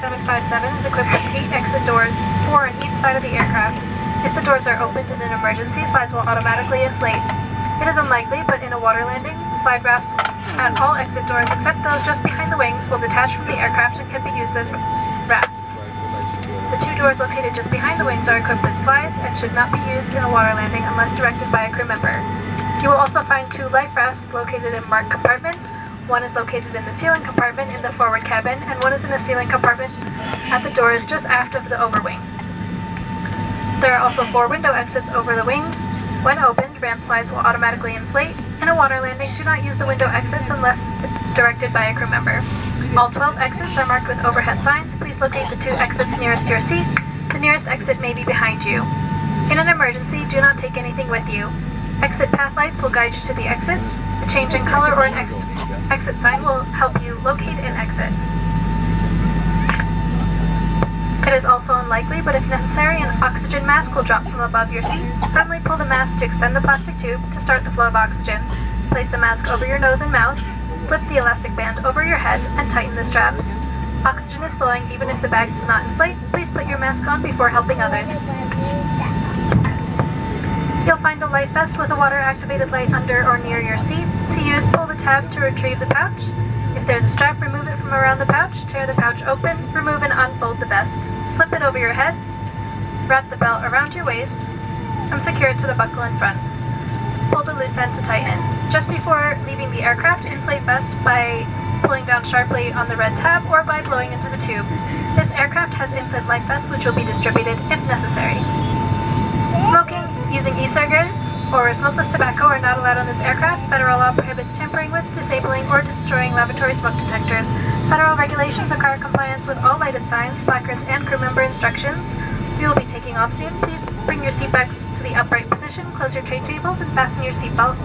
757 is equipped with 8 exit doors, 4 on each side of the aircraft. If the doors are opened in an emergency, slides will automatically inflate. It is unlikely, but in a water landing, slide rafts at all exit doors except those just behind the wings will detach from the aircraft and can be used as rafts. The 2 doors located just behind the wings are equipped with slides and should not be used in a water landing unless directed by a crew member. You will also find 2 life rafts located in marked compartments. One is located in the ceiling compartment in the forward cabin, and one is in the ceiling compartment at the doors just aft of the overwing. There are also 4 window exits over the wings. When opened, ramp slides will automatically inflate. In a water landing, do not use the window exits unless directed by a crew member. All 12 exits are marked with overhead signs. Please locate the 2 exits nearest your seat. The nearest exit may be behind you. In an emergency, do not take anything with you. Exit path lights will guide you to the exits. A change in color or an exit sign will help you locate an exit. It is also unlikely, but if necessary, an oxygen mask will drop from above your seat. Firmly pull the mask to extend the plastic tube to start the flow of oxygen. Place the mask over your nose and mouth, slip the elastic band over your head, and tighten the straps. Oxygen is flowing even if the bag does not inflate. Please put your mask on before helping others. You'll find a life vest with a water-activated light under or near your seat. To use, pull the tab to retrieve the pouch. If there's a strap, remove it from around the pouch, tear the pouch open, remove and unfold the vest. Slip it over your head, wrap the belt around your waist, and secure it to the buckle in front. Pull the loose end to tighten. Just before leaving the aircraft, inflate vest by pulling down sharply on the red tab or by blowing into the tube. This aircraft has infant life vests which will be distributed if necessary. Smoking, using e-cigarettes, or smokeless tobacco are not allowed on this aircraft. Federal law prohibits tampering with, disabling, or destroying lavatory smoke detectors. Federal regulations require compliance with all lighted signs, placards, and crew member instructions. We will be taking off soon. Please bring your seat backs to the upright position, close your tray tables, and fasten your seatbelt.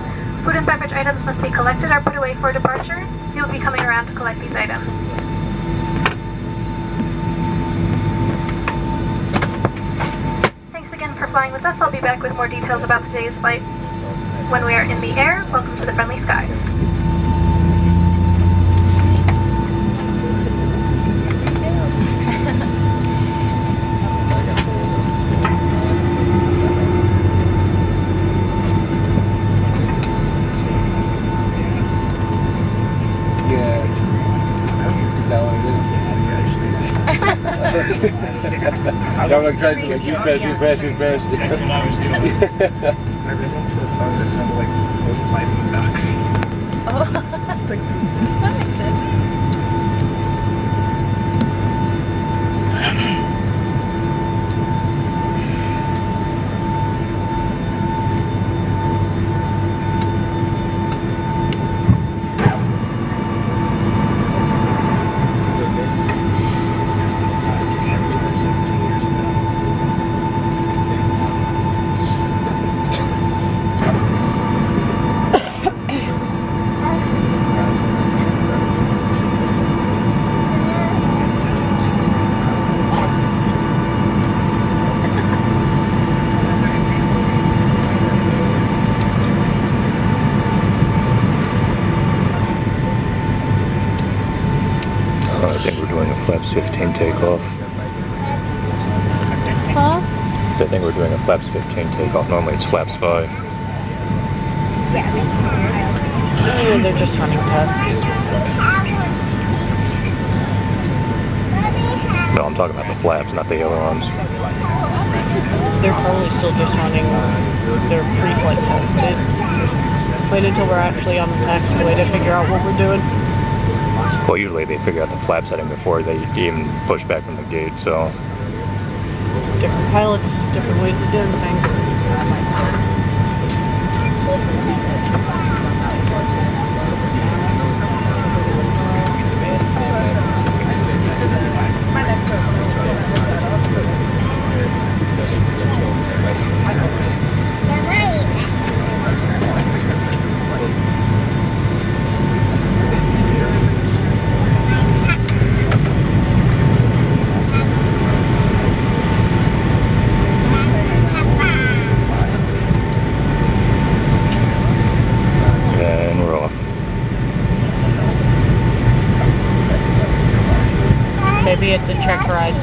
Food and beverage items must be collected or put away for departure. We will be coming around to collect these items. For flying with us. I'll be back with more details about today's flight when we are in the air. Welcome to the friendly skies. I'm like trying to like you crash. I really went to a song that sounded like flying duck. Oh, that makes sense. I think we're doing a flaps 15 takeoff. Huh? So I think we're doing a flaps 15 takeoff. Normally it's flaps 5. Oh, they're just running tests. No, I'm talking about the flaps, not the ailerons. They're probably still just running their pre-flight tested. Wait until we're actually on the taxiway to figure out what we're doing. Well, usually they figure out the flap setting before they even push back from the gate, so. Different pilots, different ways of doing things. Maybe it's a check ride.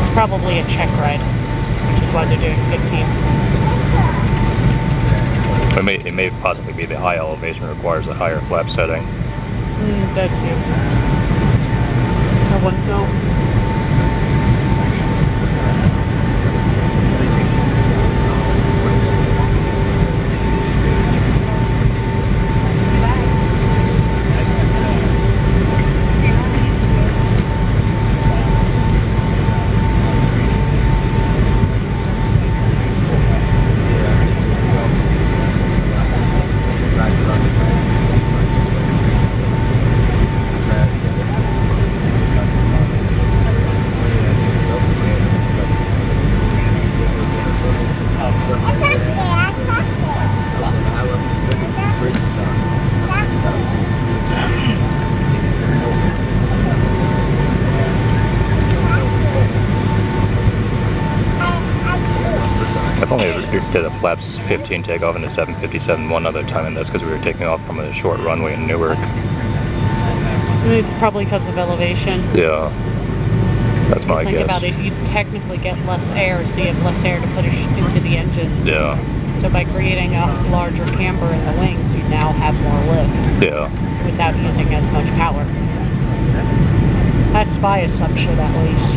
It's probably a check ride, which is why they're doing 15. It may possibly be the high elevation requires a higher flap setting. That's it. I wouldn't know. I've only did a flaps 15 takeoff into 757 one other time in this because we were taking off from a short runway in Newark. It's probably because of elevation. Yeah, that's my Think guess. about it, you technically get less air, so you have less air to push into the engine. Yeah, So by creating a larger camber in the wings, you now have more lift yeah. without using as much power. That's my assumption, at least.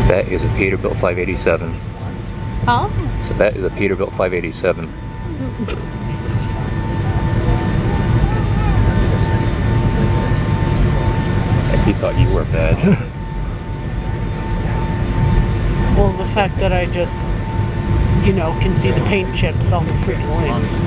That is a Peterbilt 587. Huh? So that is a Peterbilt 587. He thought you were bad. Well, the fact that I just, you know, can see the paint chips on the freaking wings.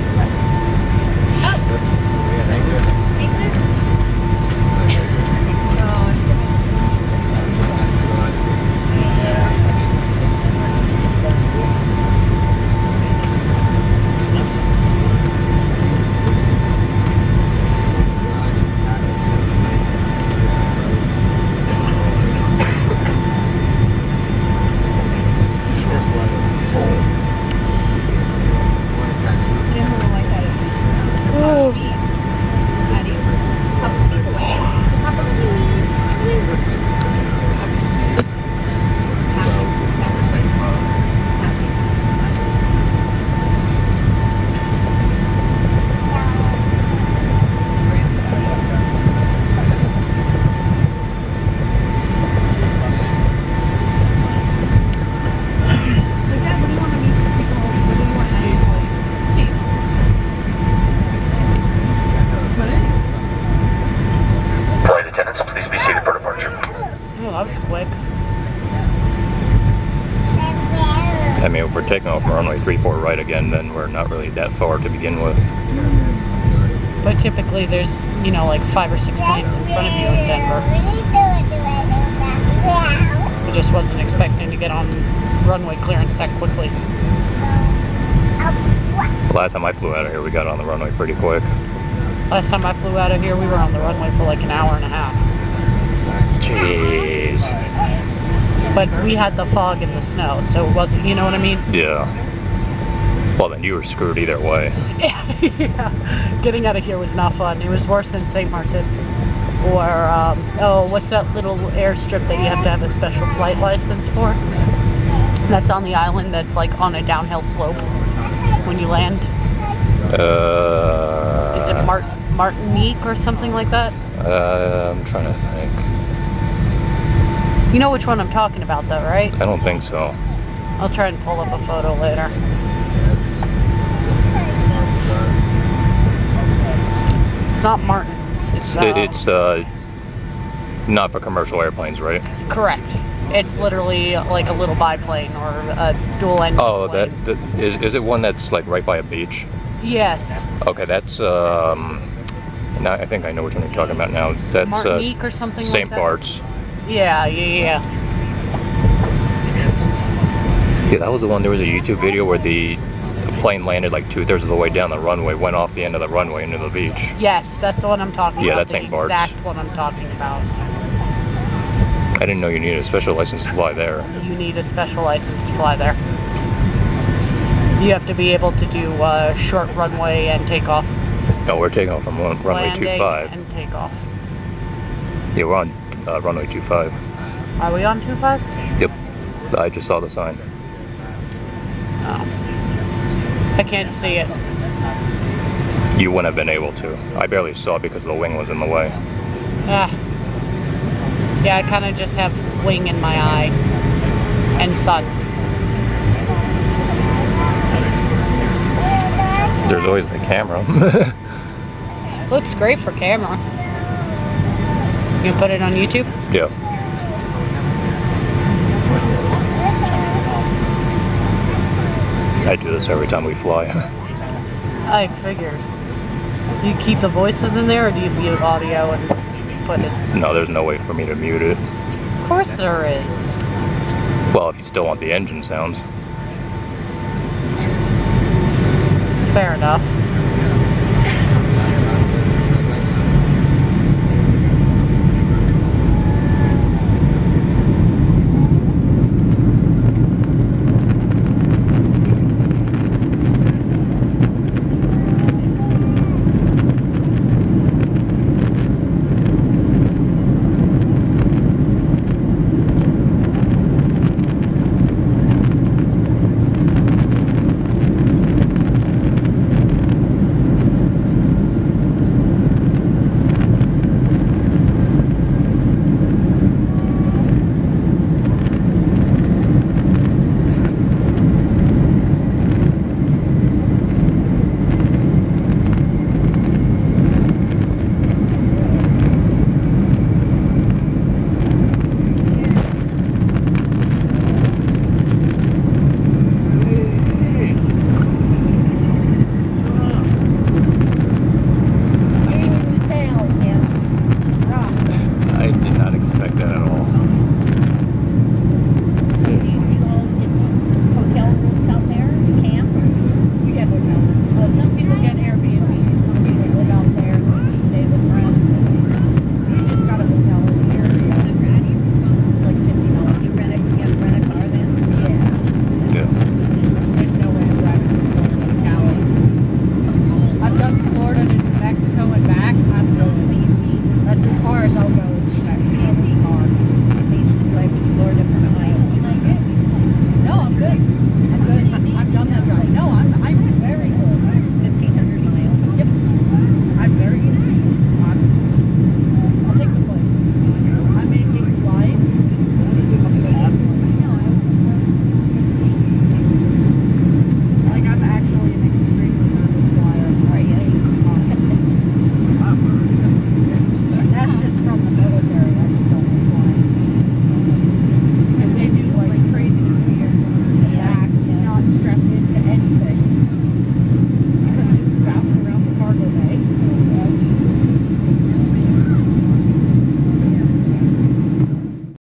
Flight attendants, please be seated for departure. Oh, that was quick. I mean, if we're taking off from runway 34 right again, then we're not really that far to begin with. But typically there's, you know, like 5 or 6 planes in front of you in Denver. I just wasn't expecting to get on runway clearance that quickly. The last time I flew out of here, we got on the runway pretty quick. Last time I flew out of here, we were on the runway for like an hour and a half. Jeez. But we had the fog and the snow, so it wasn't, you know what I mean? Yeah. Well, then you were screwed either way. Yeah. Getting out of here was not fun. It was worse than St. Martin. Or, oh, what's that little airstrip that you have to have a special flight license for? That's on the island that's like on a downhill slope when you land. Is it Martinique or something like that? I'm trying to think. You know which one I'm talking about though, right? I don't think so. I'll try and pull up a photo later. It's not Martin's. It's not for commercial airplanes, right? Correct. It's literally like a little biplane or a dual engine Oh, plane. is it one that's like right by a beach? Yes. Okay, that's now I think I know which one you're talking about now. That's Martinique or something St. like that? Bart's. Yeah. Yeah, that was the one. There was a YouTube video where the plane landed like 2/3 of the way down the runway, went off the end of the runway into the beach. Yes, that's the one I'm talking Yeah, about. that's St. Bart's. The exact one I'm talking about. I didn't know you needed a special license to fly there. You need a special license to fly there. You have to be able to do short runway and takeoff. No, we're taking off from runway Landing 25. and takeoff. Yeah, we're on runway 25. Are we on 25? Yep. I just saw the sign. Oh. I can't see it. You wouldn't have been able to. I barely saw it because the wing was in the way. Ah. Yeah, I kind of just have wing in my eye. And sun. There's always the camera. Looks great for camera. You gonna put it on YouTube? Yeah. I do this every time we fly. I figured. Do you keep the voices in there or do you mute audio and put it? No, there's no way for me to mute it. Of course there is. Well, if you still want the engine sounds. Fair enough.